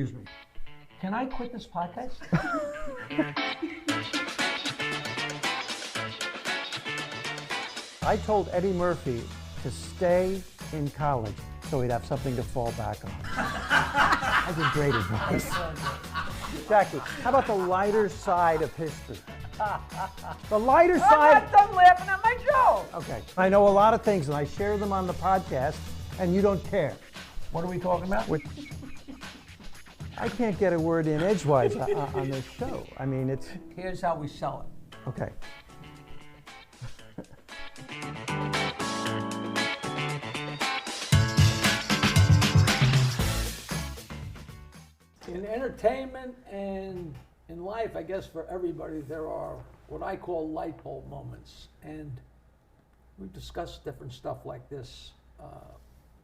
Excuse me. Can I quit this podcast? I told Eddie Murphy to stay in college so he'd have something to fall back on. I did great advice. Jackie, how about the lighter side of history? The lighter side. I'm not done laughing at my joke. Okay. I know a lot of things and I share them on the podcast and you don't care. What are we talking about? I can't get a word in edgewise on this show. I mean, it's... Here's how we sell it. Okay. In entertainment and in life, I guess for everybody, there are what I call light bulb moments. And we've discussed different stuff like this.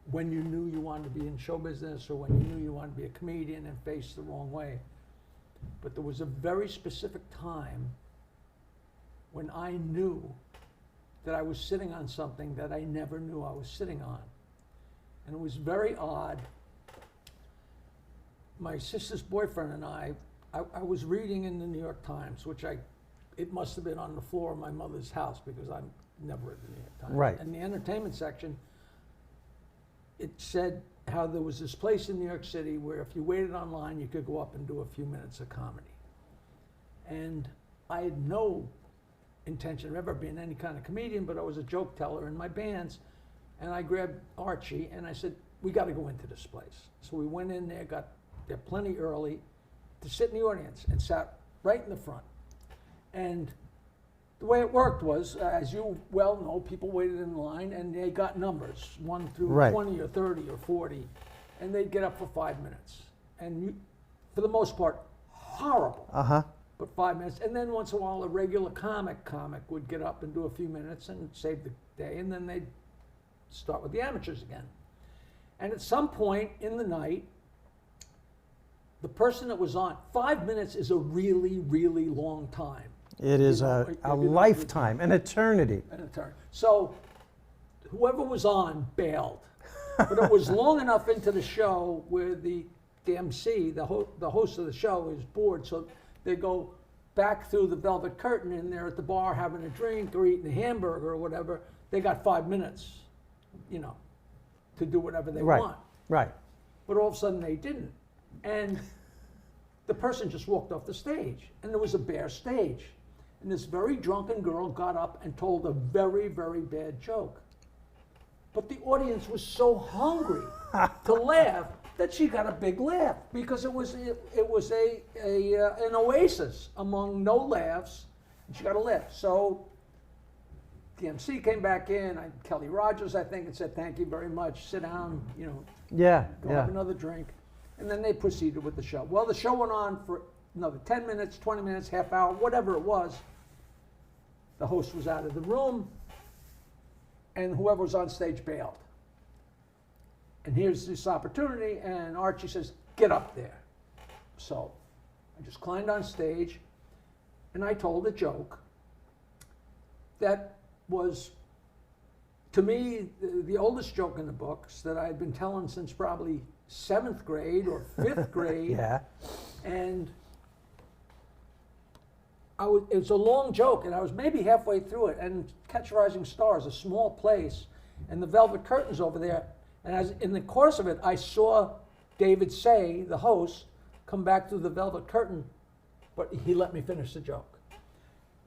When you knew you wanted to be in show business or when you knew you wanted to be a comedian and faced the wrong way. But there was a very specific time when I knew that I was sitting on something that I never knew I was sitting on. And it was very odd. My sister's boyfriend and I was reading in the New York Times, which it must have been on the floor of my mother's house because I'm never at the New York Times. Right. In the entertainment section, it said how there was this place in New York City where if you waited online, you could go up and do a few minutes of comedy. And I had no intention of ever being any kind of comedian, but I was a joke teller in my bands. And I grabbed Archie and I said, we got to go into this place. So we went in there, got there plenty early to sit in the audience and sat right in the front. And the way it worked was, as you well know, people waited in line and they got numbers, 1 through Right. 20 or 30 or 40, and they'd get up for 5 minutes. And you, for the most part, horrible, but 5 minutes. And then once in a while, a regular comic would get up and do a few minutes and save the day, and then they'd start with the amateurs again. And at some point in the night, the person that was on, 5 minutes is a really, really long time. It is a lifetime, an eternity. An eternity. So whoever was on bailed. But it was long enough into the show where the MC, the host of the show, is bored. So they go back through the velvet curtain and they're at the bar having a drink or eating a hamburger or whatever. They got 5 minutes, to do whatever they want. Right. But all of a sudden they didn't. And the person just walked off the stage and there was a bare stage. And this very drunken girl got up and told a very, very bad joke. But the audience was so hungry to laugh that she got a big laugh because it was an oasis among no laughs, and she got a laugh. So the MC came back in, Kelly Rogers, I think, and said, "Thank you very much. Sit down, go have another drink." And then they proceeded with the show. Well, the show went on for another 10 minutes, 20 minutes, half hour, whatever it was. The host was out of the room, and whoever was on stage bailed. And here's this opportunity, and Archie says, "Get up there." So I just climbed on stage, and I told a joke that was, to me, the oldest joke in the books that I had been telling since probably 7th grade or 5th grade. Yeah. And it was a long joke, and I was maybe halfway through it, and Catch a Rising Star is a small place, and the velvet curtain's over there, and in the course of it, I saw David Say, the host, come back through the velvet curtain, but he let me finish the joke.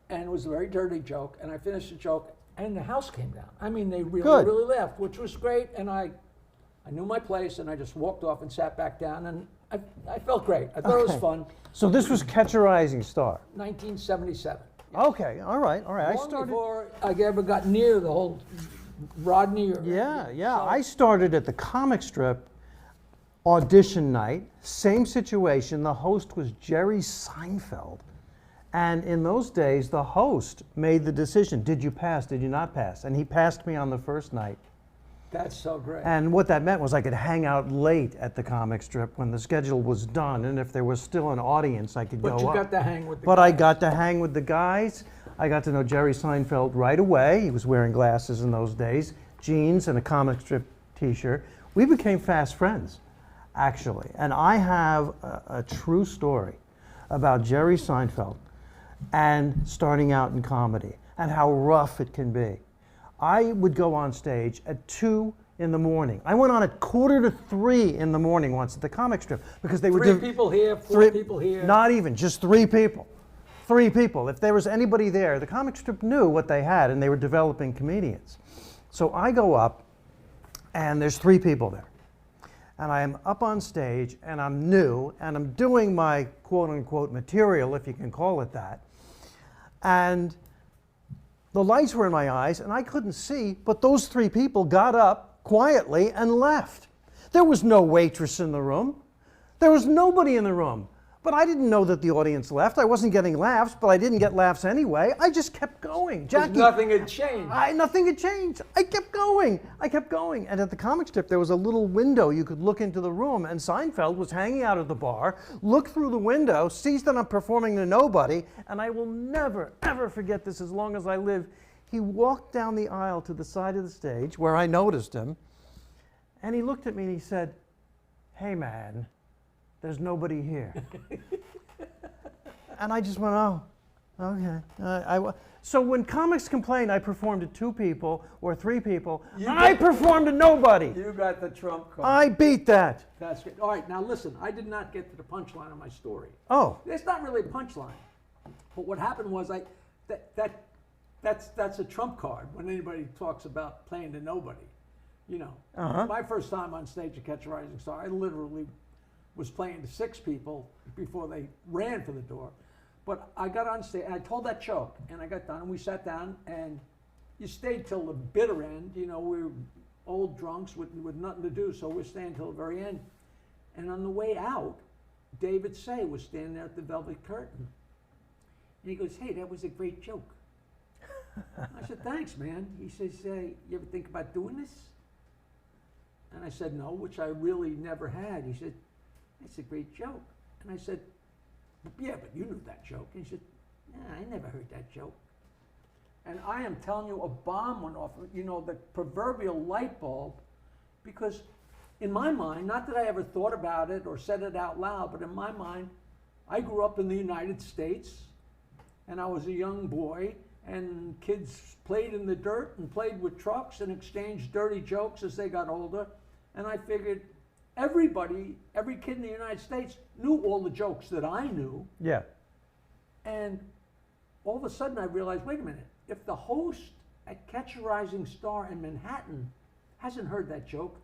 And it was a very dirty joke, and I finished the joke, and the house came down. I mean, they really, really laughed, which was great, and I knew my place, and I just walked off and sat back down, and I felt great. I thought it was fun. So this was Catch a Rising Star. 1977. Okay, all right. Long before I ever got near the whole Rodney. I started at the comic strip audition night. Same situation. The host was Jerry Seinfeld. And in those days, the host made the decision. Did you pass? Did you not pass? And he passed me on the first night. That's so great. And what that meant was I could hang out late at the comic strip when the schedule was done, and if there was still an audience, I could go up. But you got to hang with the guys. But I got to hang with the guys. I got to know Jerry Seinfeld right away. He was wearing glasses in those days, jeans and a comic strip t-shirt. We became fast friends. actually. And I have a true story about Jerry Seinfeld and starting out in comedy and how rough it can be. I would go on stage at 2 in the morning. I went on at 2:45 in the morning once at the comic strip because they were 3 people here, 4 people here. Not even, just 3 people. 3 people. If there was anybody there, the comic strip knew what they had and they were developing comedians. So I go up and there's 3 people there. And I am up on stage and I'm new and I'm doing my quote unquote material, if you can call it that. And the lights were in my eyes and I couldn't see, but those 3 people got up quietly and left. There was no waitress in the room. There was nobody in the room. But I didn't know that the audience left. I wasn't getting laughs, but I didn't get laughs anyway. I just kept going. Jackie, nothing had changed. Nothing had changed. I kept going. I kept going. And at the comic strip, there was a little window you could look into the room, and Seinfeld was hanging out of the bar, looked through the window, sees that I'm performing to nobody, and I will never, ever forget this as long as I live. He walked down the aisle to the side of the stage where I noticed him, and he looked at me and he said, "Hey, man, there's nobody here." And I just went, oh, okay. So when comics complain I performed to 2 people or 3 people, I performed to nobody. You got the trump card. I beat that. That's good. All right, now listen, I did not get to the punchline of my story. Oh. It's not really a punchline. But what happened was that's a trump card when anybody talks about playing to nobody. You know, my first time on stage to Catch a Rising Star, I literally was playing to 6 people before they ran for the door. But I got on stage and I told that joke and I got done and we sat down and you stayed till the bitter end. You know, we were old drunks with nothing to do, so we're staying till the very end. And on the way out, David Say was standing there at the velvet curtain. And he goes, "Hey, that was a great joke." I said, "Thanks, man." He says, "You ever think about doing this?" And I said, "No," which I really never had. He said, "It's a great joke." And I said, "Yeah, but you knew that joke." And he said, "Yeah, I never heard that joke." And I am telling you, a bomb went off, you know, the proverbial light bulb, because in my mind, not that I ever thought about it or said it out loud, but in my mind, I grew up in the United States and I was a young boy and kids played in the dirt and played with trucks and exchanged dirty jokes as they got older. And I figured, everybody, every kid in the United States knew all the jokes that I knew. Yeah. And all of a sudden I realized, wait a minute, if the host at Catch a Rising Star in Manhattan hasn't heard that joke,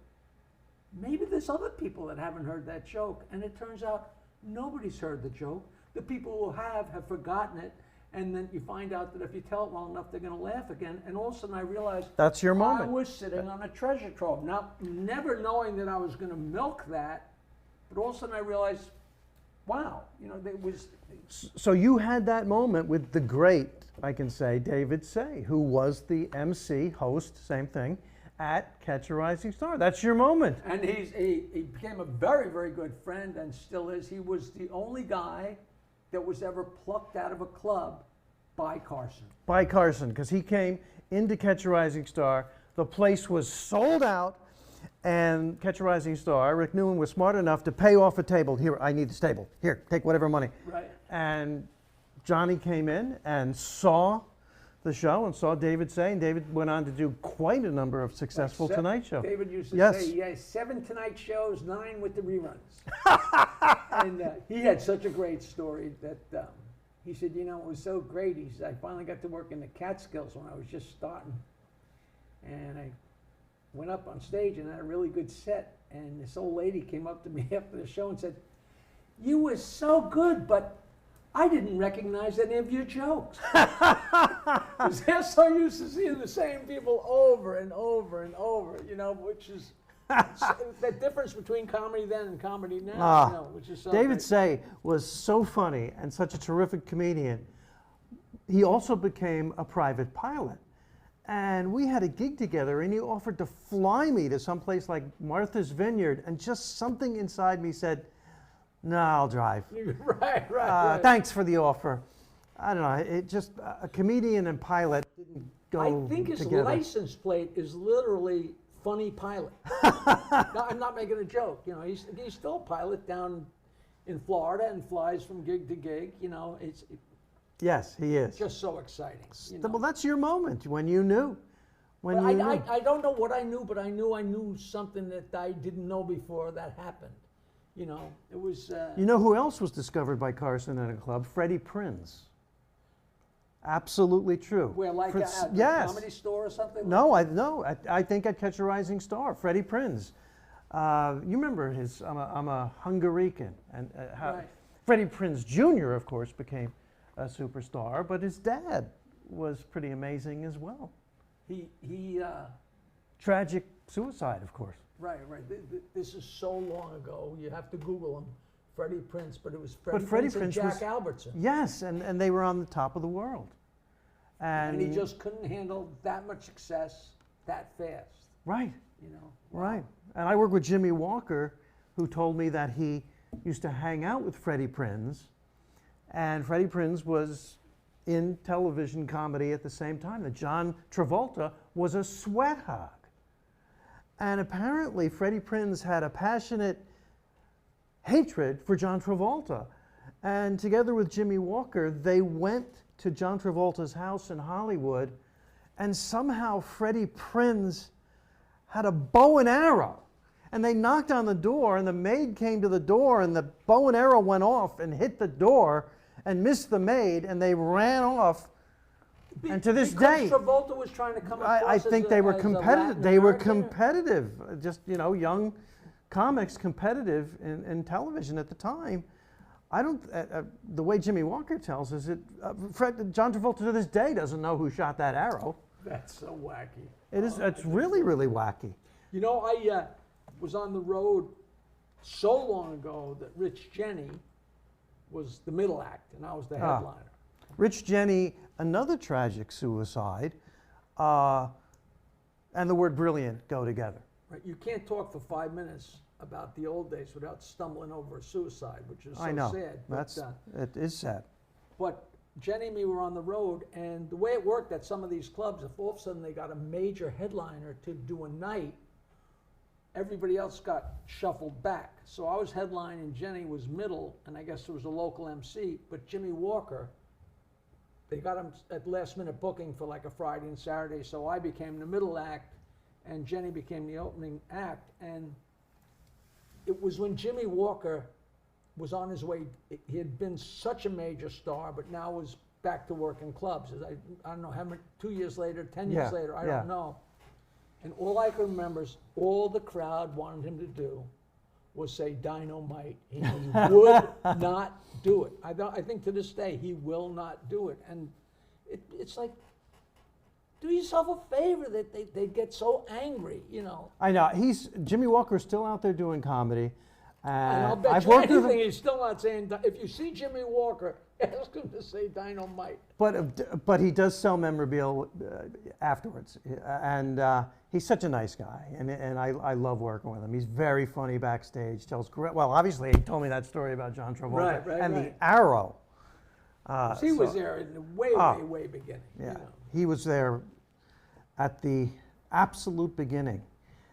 maybe there's other people that haven't heard that joke. And it turns out nobody's heard the joke. The people who have forgotten it. And then you find out that if you tell it well enough, they're going to laugh again. And all of a sudden I realized that's your moment. I was sitting on a treasure trove. Now, never knowing that I was going to milk that, but all of a sudden I realized, wow, you know, there was. So you had that moment with the great, I can say, David Say, who was the MC, host, same thing, at Catch a Rising Star. That's your moment. And he became a very, very good friend and still is. He was the only guy that was ever plucked out of a club by Carson. By Carson, because he came into Catch a Rising Star. The place was sold out, and Catch a Rising Star, Rick Newman was smart enough to pay off a table. Here, I need this table. Here, take whatever money. Right. And Johnny came in and saw the show and saw David Say, and David went on to do quite a number of successful Tonight Shows. David used to say he has 7 Tonight Shows, 9 with the reruns. And he had such a great story that he said, you know, it was so great. He said, I finally got to work in the Catskills when I was just starting. And I went up on stage and had a really good set. And this old lady came up to me after the show and said, "You were so good, but I didn't recognize any of your jokes." Because they're so used to seeing the same people over and over and over, you know, which is the difference between comedy then and comedy now, you know, which is so David great. Say was so funny and such a terrific comedian. He also became a private pilot. And we had a gig together, and he offered to fly me to some place like Martha's Vineyard, and just something inside me said, "No, I'll drive." Right. Thanks for the offer. I don't know. It just a comedian and pilot didn't go I think his together. license plate is literally funny pilot. No, I'm not making a joke. You know, he's still a pilot down in Florida and flies from gig to gig. You know, yes, he is. Just so exciting. You know? Well, that's your moment when you knew. I don't know what I knew, but I knew something that I didn't know before that happened. You know, it was. You know who else was discovered by Carson at a club? Freddie Prinze. Absolutely true. Where, like at yes. a comedy store or something? No, I think I'd Catch a Rising Star. Freddie Prinze. You remember his? I'm a Hungarican, and right. Freddie Prinze Jr. of course became a superstar, but his dad was pretty amazing as well. He tragic suicide, of course. Right. This is so long ago. You have to Google him, Freddie Prinze, but it was Freddie Prinze Prinze and Jack Albertson. Yes, and they were on the top of the world. And he just couldn't handle that much success that fast. Right. You know. Right. And I work with Jimmy Walker, who told me that he used to hang out with Freddie Prinze, and Freddie Prinze was in television comedy at the same time. That John Travolta was a sweat hog. And apparently Freddie Prinze had a passionate hatred for John Travolta. And together with Jimmy Walker, they went to John Travolta's house in Hollywood, and somehow Freddie Prinze had a bow and arrow. And they knocked on the door, and the maid came to the door, and the bow and arrow went off and hit the door and missed the maid, and they ran off. And to this day, Travolta was trying to come across I think they were competitive. They were competitive. Just, you know, young comics competitive in television at the time. I don't. The way Jimmy Walker tells us it, John Travolta to this day doesn't know who shot that arrow. That's so wacky. It is. It's really, really wacky. You know, I was on the road so long ago that Rich Jenny was the middle act, and I was the headliner. Rich Jenny, another tragic suicide, and the word brilliant go together. Right. You can't talk for 5 minutes about the old days without stumbling over a suicide, which is so I know. sad. That's it is sad. But Jenny and me were on the road, and the way it worked at some of these clubs, if all of a sudden they got a major headliner to do a night, everybody else got shuffled back. So I was headlining, Jenny was middle, and I guess there was a local MC, but Jimmy Walker, they got him at last minute booking for like a Friday and Saturday, so I became the middle act, and Jenny became the opening act. And it was when Jimmy Walker was on his way, he had been such a major star, but now was back to work in clubs. I don't know how many, 2 years later, 10 years later, I don't know. And all I can remember is all the crowd wanted him to do was say dynamite. He would not do it. I think to this day, he will not do it. And it's like, do yourself a favor that they get so angry, you know. I know. Jimmy Walker's still out there doing comedy. And I'll bet you anything he's still not saying. If you see Jimmy Walker, ask him to say dynamite. But he does sell memorabilia afterwards, and he's such a nice guy, and I love working with him. He's very funny backstage. Tells great. Well, obviously he told me that story about John Travolta the arrow. He was there in the way beginning. Yeah, you know. He was there at the absolute beginning.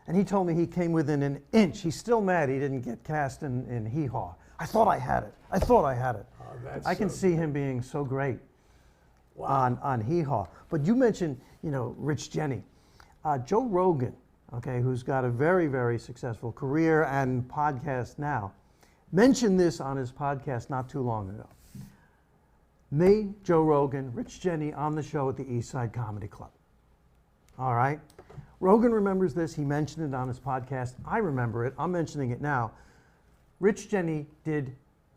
And he told me he came within an inch. He's still mad he didn't get cast in Hee Haw. I thought I had it. Oh, I can see him being so great on Hee Haw. But you mentioned, you know, Rich Jenny. Joe Rogan, okay, who's got a very, very successful career and podcast now, mentioned this on his podcast not too long ago. Me, Joe Rogan, Rich Jenny on the show at the East Side Comedy Club. All right? Rogan remembers this. He mentioned it on his podcast. I remember it. I'm mentioning it now. Rich Jenny did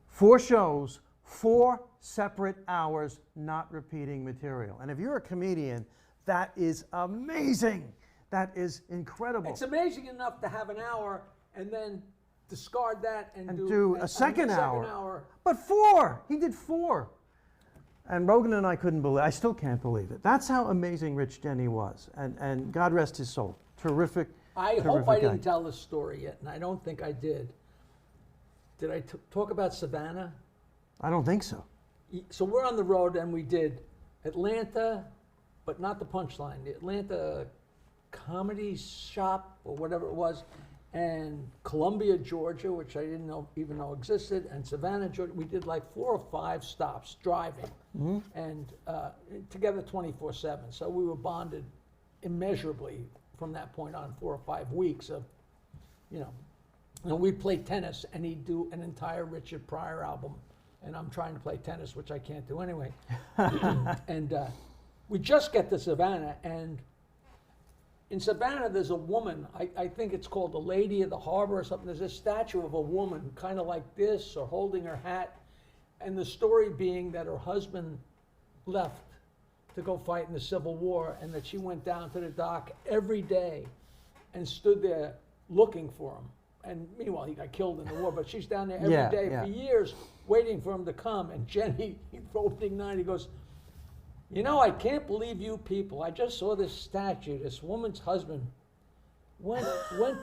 4 shows, 4 separate hours, not repeating material. And if you're a comedian, that is amazing. That is incredible. It's amazing enough to have an hour and then discard that and do a second hour. But 4. He did 4. And Rogan and I couldn't believe it. I still can't believe it. That's how amazing Rich Jenny was. And God rest his soul. Terrific. I hope I didn't tell this story yet, and I don't think I did. Did I talk about Savannah? I don't think so. So we're on the road, and we did Atlanta, but not the punchline. The Atlanta Comedy Shop or whatever it was, and Columbia, Georgia, which I didn't even know existed, and Savannah, Georgia. We did like 4 or 5 stops driving, and together 24/7. So we were bonded immeasurably from that point on. 4 or 5 weeks of, and we'd play tennis, and he'd do an entire Richard Pryor album, and I'm trying to play tennis, which I can't do anyway. And we just get to Savannah, and in Savannah, there's a woman, I think it's called the Lady of the Harbor or something. There's a statue of a woman kind of like this or holding her hat. And the story being that her husband left to go fight in the Civil War, and that she went down to the dock every day and stood there looking for him. And meanwhile, he got killed in the war, but she's down there every day for years waiting for him to come. And Jenny, for opening night, he goes, I can't believe you people. I just saw this statue. This woman's husband went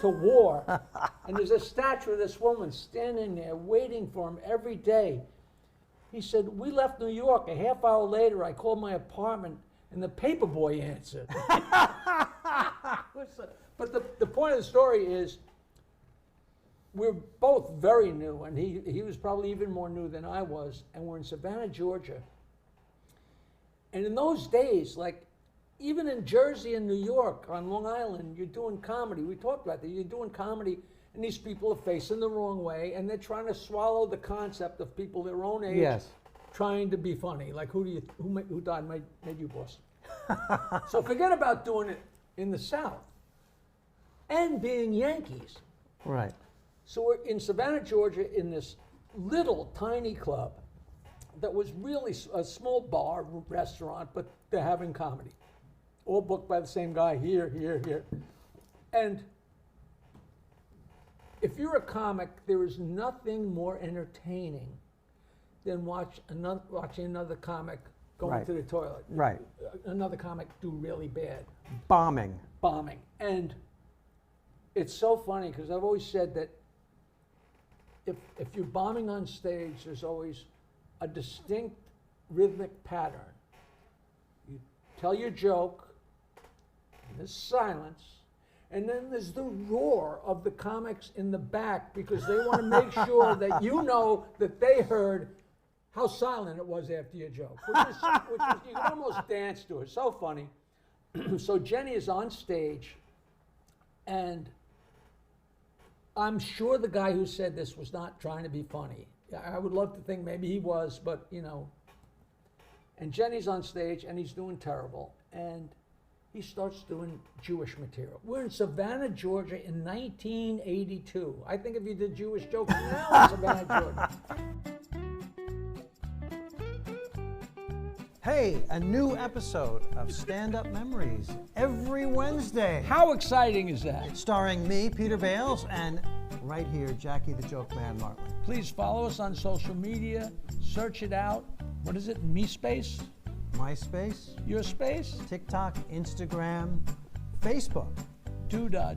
to war. And there's a statue of this woman standing there waiting for him every day. He said, we left New York. A half hour later, I called my apartment, and the paperboy answered. But the point of the story is, we're both very new, and he was probably even more new than I was, and we're in Savannah, Georgia. And in those days, like even in Jersey and New York, on Long Island, you're doing comedy. We talked about that. You're doing comedy, and these people are facing the wrong way, and they're trying to swallow the concept of people their own age trying to be funny. Like who died made you boss? So forget about doing it in the South and being Yankees. Right. So we're in Savannah, Georgia, in this little tiny club that was really a small bar, restaurant, but they're having comedy. All booked by the same guy, here. And if you're a comic, there is nothing more entertaining than watching another comic go into the toilet. Right. Another comic do really bad. Bombing. And it's so funny, because I've always said that if you're bombing on stage, there's always a distinct rhythmic pattern. You tell your joke, and there's silence, and then there's the roar of the comics in the back, because they want to make sure that you know that they heard how silent it was after your joke, which is you can almost dance to it. So funny. So Jenny is on stage, and I'm sure the guy who said this was not trying to be funny. I would love to think maybe he was, but And Jenny's on stage, and he's doing terrible, and he starts doing Jewish material. We're in Savannah, Georgia in 1982. I think if you did Jewish jokes now in Savannah, Georgia. Hey, a new episode of Stand Up Memories every Wednesday. How exciting is that? Starring me, Peter Bales, and right here, Jackie the Joke Man Martling. Please follow us on social media. Search it out. What is it? MeSpace? MySpace? Your space? TikTok, Instagram, Facebook. Doodah.